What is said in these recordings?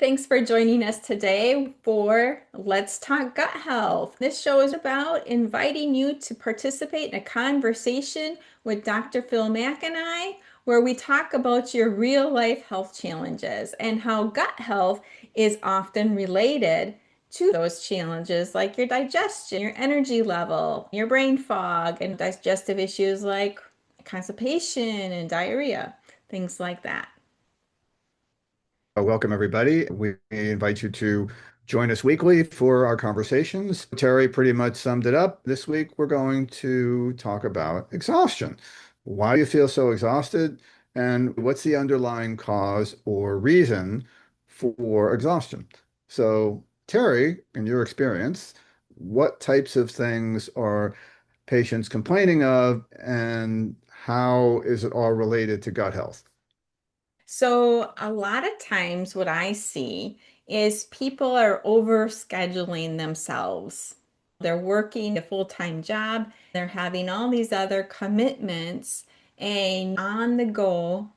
Thanks for joining us today for Let's Talk Gut Health. This show is about inviting you to participate in a conversation with Dr. Phil Mack and I, where we talk about your real life health challenges and how gut health is often related to those challenges, like your digestion, your energy level, your brain fog, and digestive issues like constipation and diarrhea, things like that. Welcome, everybody. We invite you to join us weekly for our conversations. Terry pretty much summed it up. This week, we're going to talk about exhaustion. Why do you feel so exhausted? And what's the underlying cause or reason for exhaustion? So, Terry, in your experience, what types of things are patients complaining of, and how is it all related to gut health? So, a lot of times, what I see is people are overscheduling themselves. They're working a full-time job, they're having all these other commitments and on the go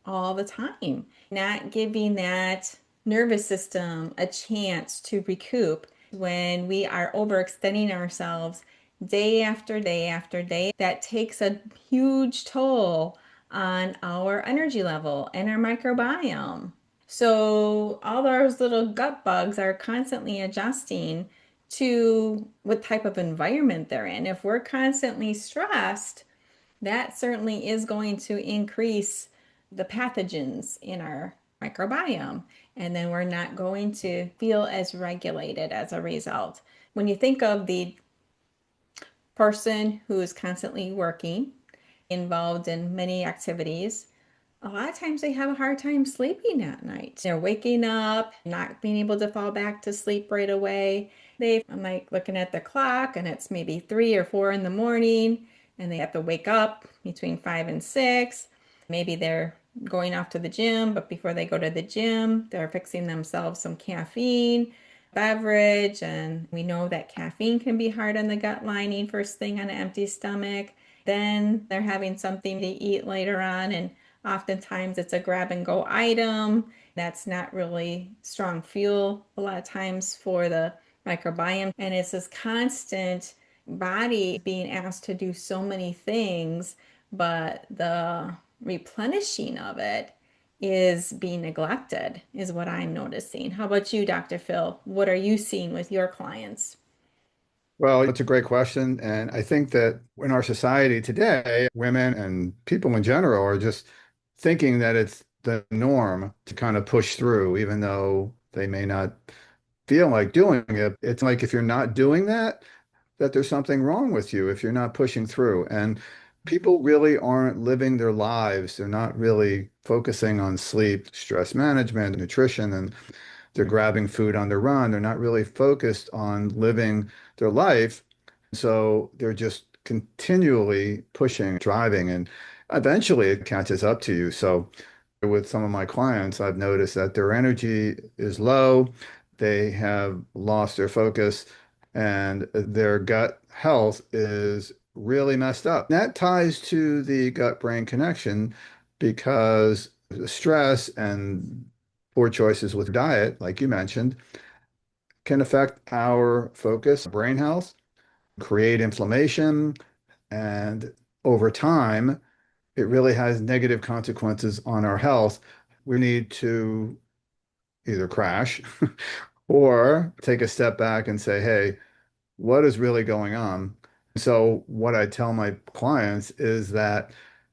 all the time, not giving that nervous system a chance to recoup. When we are overextending ourselves day after day after day, that takes a huge toll on our energy level and our microbiome. So all those little gut bugs are constantly adjusting to what type of environment they're in. If we're constantly stressed, that certainly is going to increase the pathogens in our microbiome. And then we're not going to feel as regulated as a result. When you think of the person who is constantly working, involved in many activities, a lot of times they have a hard time sleeping at night. They're waking up, not being able to fall back to sleep right away. I'm like looking at the clock and it's maybe 3 or 4 in the morning and they have to wake up between 5 and 6. Maybe they're going off to the gym, but before they go to the gym, they're fixing themselves some caffeine beverage. And we know that caffeine can be hard on the gut lining first thing on an empty stomach. Then they're having something to eat later on, and oftentimes it's a grab and go item that's not really strong fuel a lot of times for the microbiome. And it's this constant body being asked to do so many things, but the replenishing of it is being neglected, is what I'm noticing. How about you, Dr. Phil? What are you seeing with your clients? Well, it's a great question. And I think that in our society today, women and people in general are just thinking that it's the norm to kind of push through, even though they may not feel like doing it. It's like if you're not doing that, that there's something wrong with you if you're not pushing through. And people really aren't living their lives. They're not really focusing on sleep, stress management, nutrition, and they're grabbing food on the run. They're not really focused on living their life. So they're just continually pushing, driving, and eventually it catches up to you. So with some of my clients, I've noticed that their energy is low, they have lost their focus, and their gut health is really messed up. That ties to the gut-brain connection because the stress and poor choices with diet, like you mentioned, can affect our focus, brain health, create inflammation, and over time, it really has negative consequences on our health. We need to either crash or take a step back and say, hey, what is really going on? So, what I tell my clients is that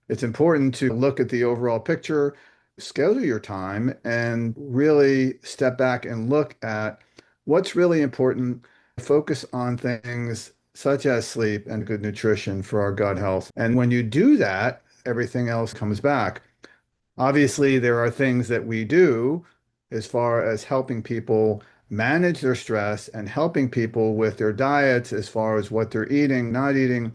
it's important to look at the overall picture, schedule your time, and really step back and look at what's really important. Focus on things such as sleep and good nutrition for our gut health. And when you do that, everything else comes back. Obviously, there are things that we do as far as helping people manage their stress and helping people with their diets as far as what they're eating, not eating,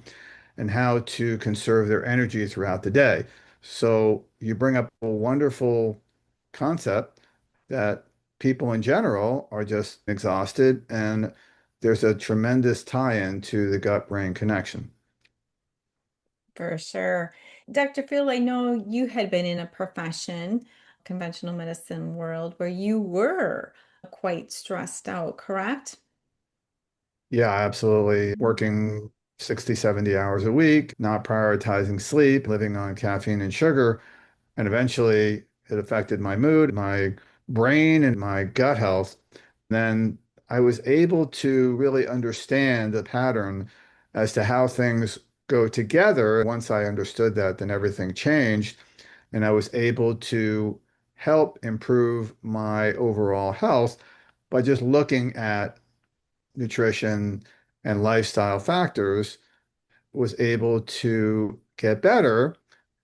and how to conserve their energy throughout the day. So you bring up a wonderful concept that people in general are just exhausted, and there's a tremendous tie-in to the gut-brain connection. For sure. Dr. Phil, I know you had been in a profession conventional medicine world where you were quite stressed out, correct? Yeah, absolutely. Working 60, 70 hours a week, not prioritizing sleep, living on caffeine and sugar. And eventually it affected my mood, my brain, and my gut health. Then I was able to really understand the pattern as to how things go together. Once I understood that, then everything changed. And I was able to help improve my overall health by just looking at nutrition and lifestyle factors, was able to get better,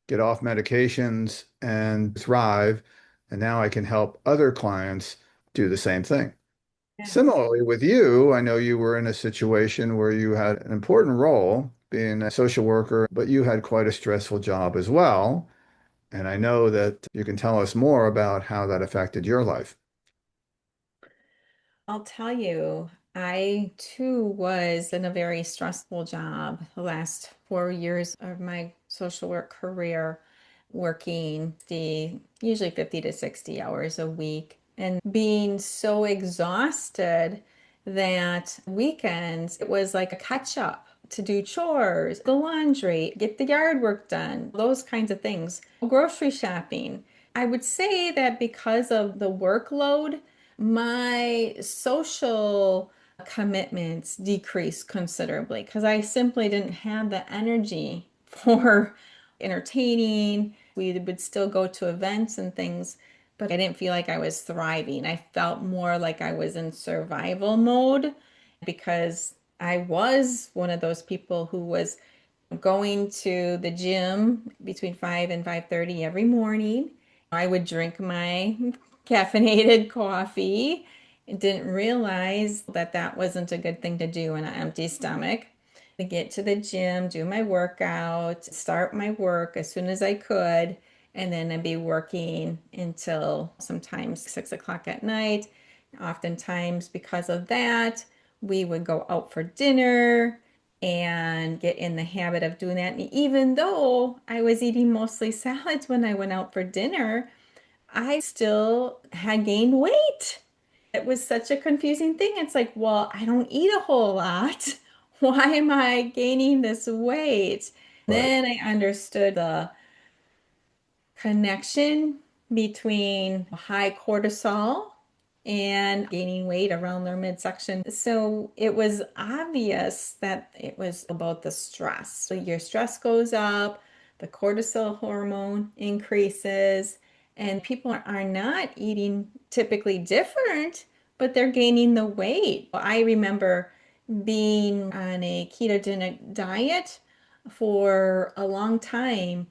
get off medications, and thrive. And now I can help other clients do the same thing. Yes. Similarly, with you, I know you were in a situation where you had an important role being a social worker, but you had quite a stressful job as well. And I know that you can tell us more about how that affected your life. I'll tell you, I too was in a very stressful job the last 4 years of my social work career, working the usually 50 to 60 hours a week and being so exhausted that weekends it was like a catch up to do chores, the laundry, get the yard work done, those kinds of things, grocery shopping. I would say that because of the workload, my social commitments decreased considerably because I simply didn't have the energy for entertaining. We would still go to events and things, but I didn't feel like I was thriving. I felt more like I was in survival mode because I was one of those people who was going to the gym between 5 and 5:30 every morning. I would drink my caffeinated coffee. Didn't realize that that wasn't a good thing to do on an empty stomach. To get to the gym, do my workout, start my work as soon as I could, and then I'd be working until sometimes 6 o'clock at night. Oftentimes, because of that, we would go out for dinner and get in the habit of doing that. And even though I was eating mostly salads when I went out for dinner, I still had gained weight. It was such a confusing thing. It's like, well, I don't eat a whole lot. Why am I gaining this weight? Right. Then I understood the connection between high cortisol and gaining weight around their midsection. So it was obvious that it was about the stress. So your stress goes up, the cortisol hormone increases, and people are not eating typically different, but they're gaining the weight. I remember being on a ketogenic diet for a long time,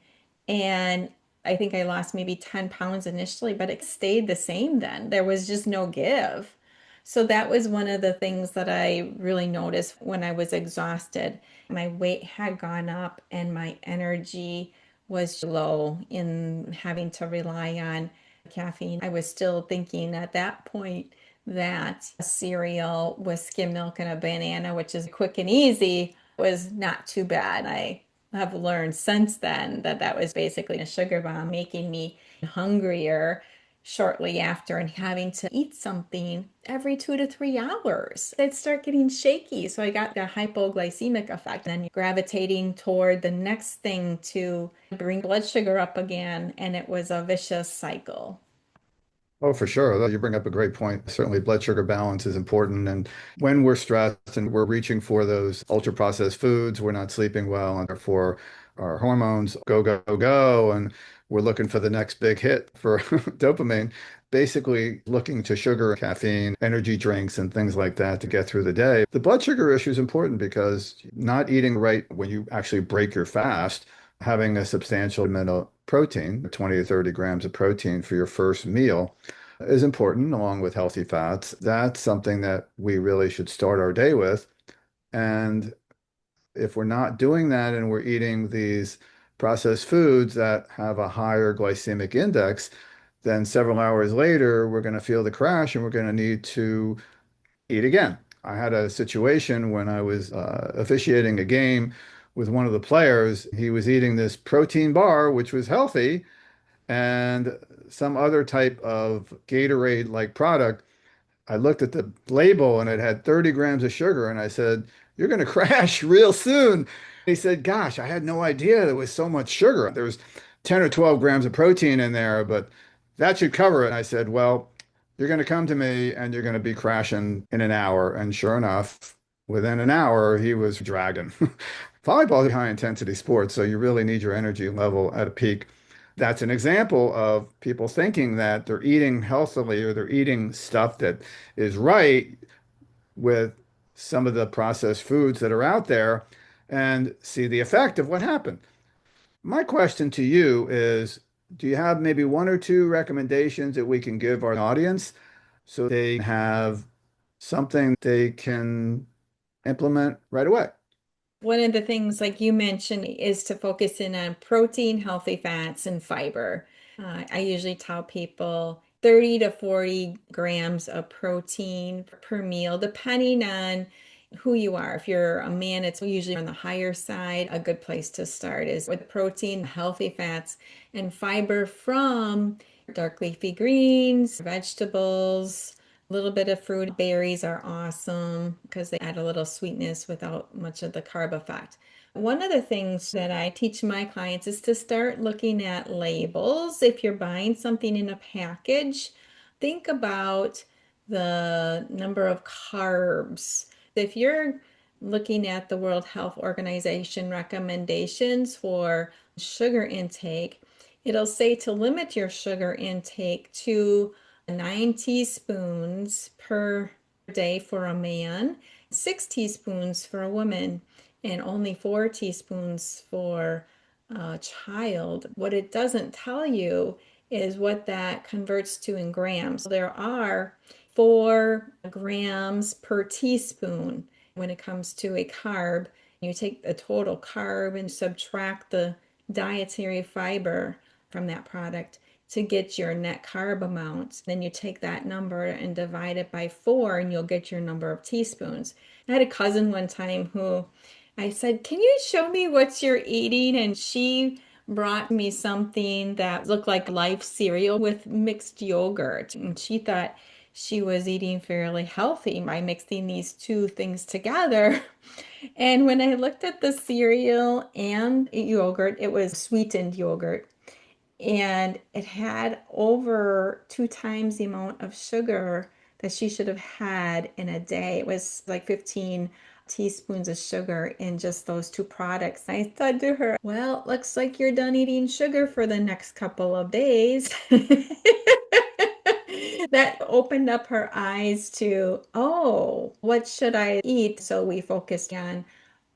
and I think I lost maybe 10 pounds initially, but it stayed the same then. There was just no give. So that was one of the things that I really noticed when I was exhausted. My weight had gone up and my energy was low in having to rely on caffeine. I was still thinking at that point that a cereal with skim milk and a banana, which is quick and easy, was not too bad. I have learned since then that that was basically a sugar bomb, making me hungrier shortly after and having to eat something every 2 to 3 hours. I'd start getting shaky. So I got the hypoglycemic effect and then gravitating toward the next thing to bring blood sugar up again. And it was a vicious cycle. Oh, for sure. You bring up a great point. Certainly, blood sugar balance is important. And when we're stressed and we're reaching for those ultra processed foods, we're not sleeping well, and therefore our hormones go, go, go. And we're looking for the next big hit for dopamine, basically looking to sugar, caffeine, energy drinks, and things like that to get through the day. The blood sugar issue is important because not eating right when you actually break your fast, having a substantial amount of protein, 20 to 30 grams of protein for your first meal is important, along with healthy fats. That's something that we really should start our day with. And if we're not doing that and we're eating these processed foods that have a higher glycemic index, then several hours later, we're going to feel the crash and we're going to need to eat again. I had a situation when I was officiating a game with one of the players. He was eating this protein bar, which was healthy, and some other type of Gatorade-like product. I looked at the label and it had 30 grams of sugar, and I said, "You're going to crash real soon." He said, "Gosh, I had no idea there was so much sugar. There was 10 or 12 grams of protein in there, but that should cover it." And I said, "Well, you're going to come to me and you're going to be crashing in an hour." And sure enough, within an hour, he was dragging. Volleyball is high intensity sport, so you really need your energy level at a peak. That's an example of people thinking that they're eating healthily or they're eating stuff that is right with some of the processed foods that are out there and see the effect of what happened. My question to you is, do you have maybe one or two recommendations that we can give our audience so they have something they can implement right away? One of the things, like you mentioned, is to focus in on protein, healthy fats, and fiber. I usually tell people 30 to 40 grams of protein per meal, depending on who you are. If you're a man, it's usually on the higher side. A good place to start is with protein, healthy fats, and fiber from dark leafy greens, vegetables. A little bit of fruit. Berries are awesome because they add a little sweetness without much of the carb effect. One of the things that I teach my clients is to start looking at labels. If you're buying something in a package, think about the number of carbs. If you're looking at the World Health Organization recommendations for sugar intake, it'll say to limit your sugar intake to 9 teaspoons per day for a man, 6 teaspoons for a woman, and only 4 teaspoons for a child. What it doesn't tell you is what that converts to in grams. There are 4 grams per teaspoon when it comes to a carb. You take the total carb and subtract the dietary fiber from that product to get your net carb amount. Then you take that number and divide it by 4, and you'll get your number of teaspoons. I had a cousin one time who I said, "Can you show me what you're eating?" And she brought me something that looked like Life cereal with mixed yogurt. And she thought she was eating fairly healthy by mixing these two things together. And when I looked at the cereal and yogurt, it was sweetened yogurt, and it had over 2 times the amount of sugar that she should have had in a day. It was like 15 teaspoons of sugar in just those two products. I said to her, "Well, looks like you're done eating sugar for the next couple of days." That opened up her eyes to, oh, what should I eat? So we focused on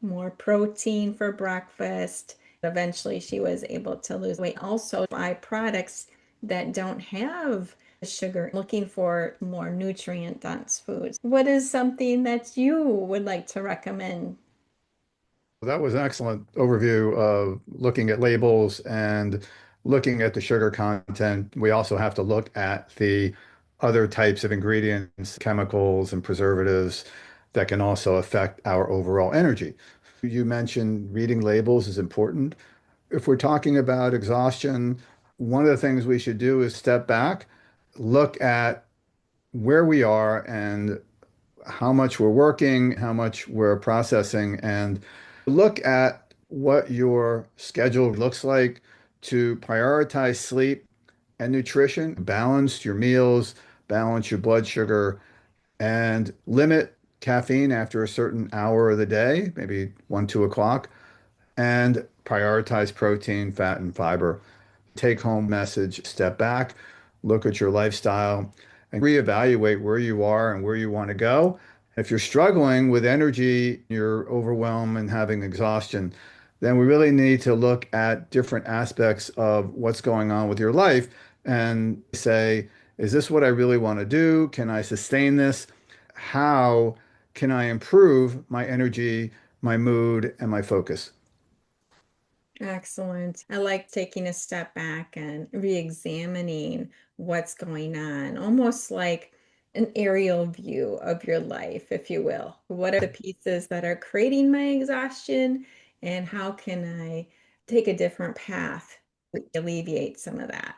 more protein for breakfast. Eventually, she was able to lose weight. Also, buy products that don't have sugar, looking for more nutrient dense foods. What is something that you would like to recommend? That was an excellent overview of looking at labels and looking at the sugar content. We also have to look at the other types of ingredients, chemicals, and preservatives that can also affect our overall energy. You mentioned reading labels is important. If we're talking about exhaustion, one of the things we should do is step back, look at where we are and how much we're working, how much we're processing, and look at what your schedule looks like to prioritize sleep and nutrition, balance your meals, balance your blood sugar, and limit caffeine after a certain hour of the day, maybe 1, 2 o'clock, and prioritize protein, fat, and fiber. Take home message, step back, look at your lifestyle, and reevaluate where you are and where you want to go. If you're struggling with energy, you're overwhelmed and having exhaustion, then we really need to look at different aspects of what's going on with your life and say, is this what I really want to do? Can I sustain this? How can I improve my energy, my mood, and my focus? Excellent. I like taking a step back and re-examining what's going on, almost like an aerial view of your life, if you will. What are the pieces that are creating my exhaustion, and how can I take a different path to alleviate some of that?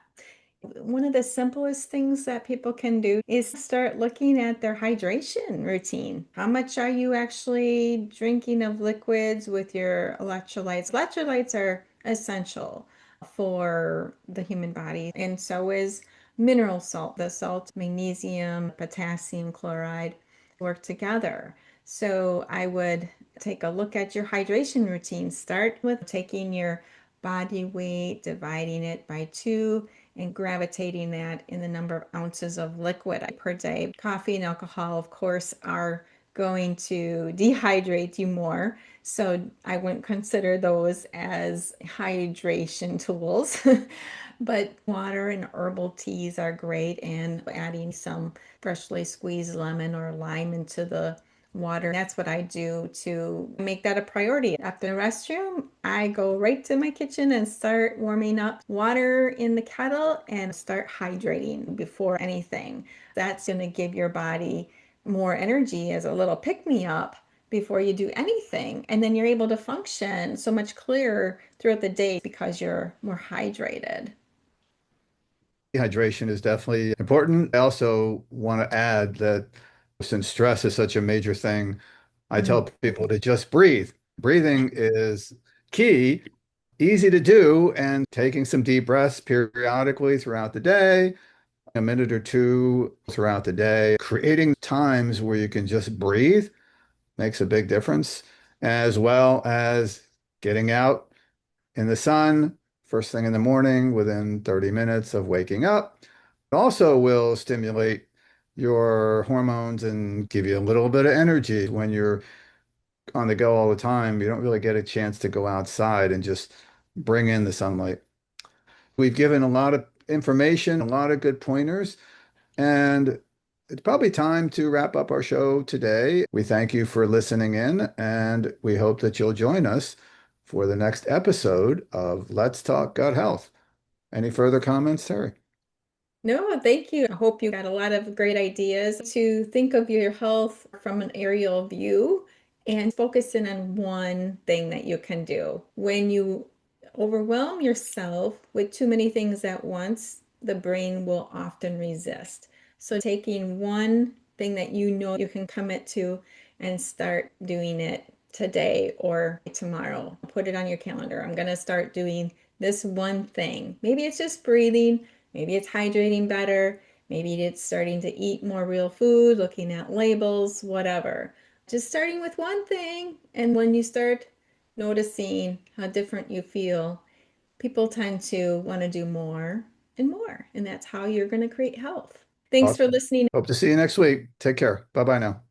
One of the simplest things that people can do is start looking at their hydration routine. How much are you actually drinking of liquids with your electrolytes? Electrolytes are essential for the human body, and so is mineral salt. The salt, magnesium, potassium chloride work together. So I would take a look at your hydration routine. Start with taking your body weight, dividing it by two, and gravitating that in the number of ounces of liquid per day. Coffee and alcohol, of course, are going to dehydrate you more. So I wouldn't consider those as hydration tools. But water and herbal teas are great, and adding some freshly squeezed lemon or lime into the water. That's what I do to make that a priority. After the restroom, I go right to my kitchen and start warming up water in the kettle and start hydrating before anything. That's going to give your body more energy as a little pick me up before you do anything. And then you're able to function so much clearer throughout the day because you're more hydrated. Hydration is definitely important. I also want to add that since stress is such a major thing, I Mm. tell people to just breathe. Breathing is key, easy to do, and taking some deep breaths periodically throughout the day, a minute or two throughout the day, creating times where you can just breathe makes a big difference, as well as getting out in the sun first thing in the morning within 30 minutes of waking up. It also will stimulate your hormones and give you a little bit of energy when you're on the go all the time. You don't really get a chance to go outside and just bring in the sunlight. We've given a lot of information, a lot of good pointers, and it's probably time to wrap up our show today. We thank you for listening in, and we hope that you'll join us for the next episode of Let's Talk Gut Health. Any further comments, Terry? No, thank you. I hope you got a lot of great ideas to think of your health from an aerial view and focus in on one thing that you can do. When you overwhelm yourself with too many things at once, the brain will often resist. So, taking one thing that you know you can commit to and start doing it today or tomorrow. Put it on your calendar. I'm going to start doing this one thing. Maybe it's just breathing. Maybe it's hydrating better. Maybe it's starting to eat more real food, looking at labels, whatever. Just starting with one thing. And when you start noticing how different you feel, people tend to want to do more and more. And that's how you're going to create health. Thanks for Awesome. listening. Hope to see you next week. Take care. Bye bye now.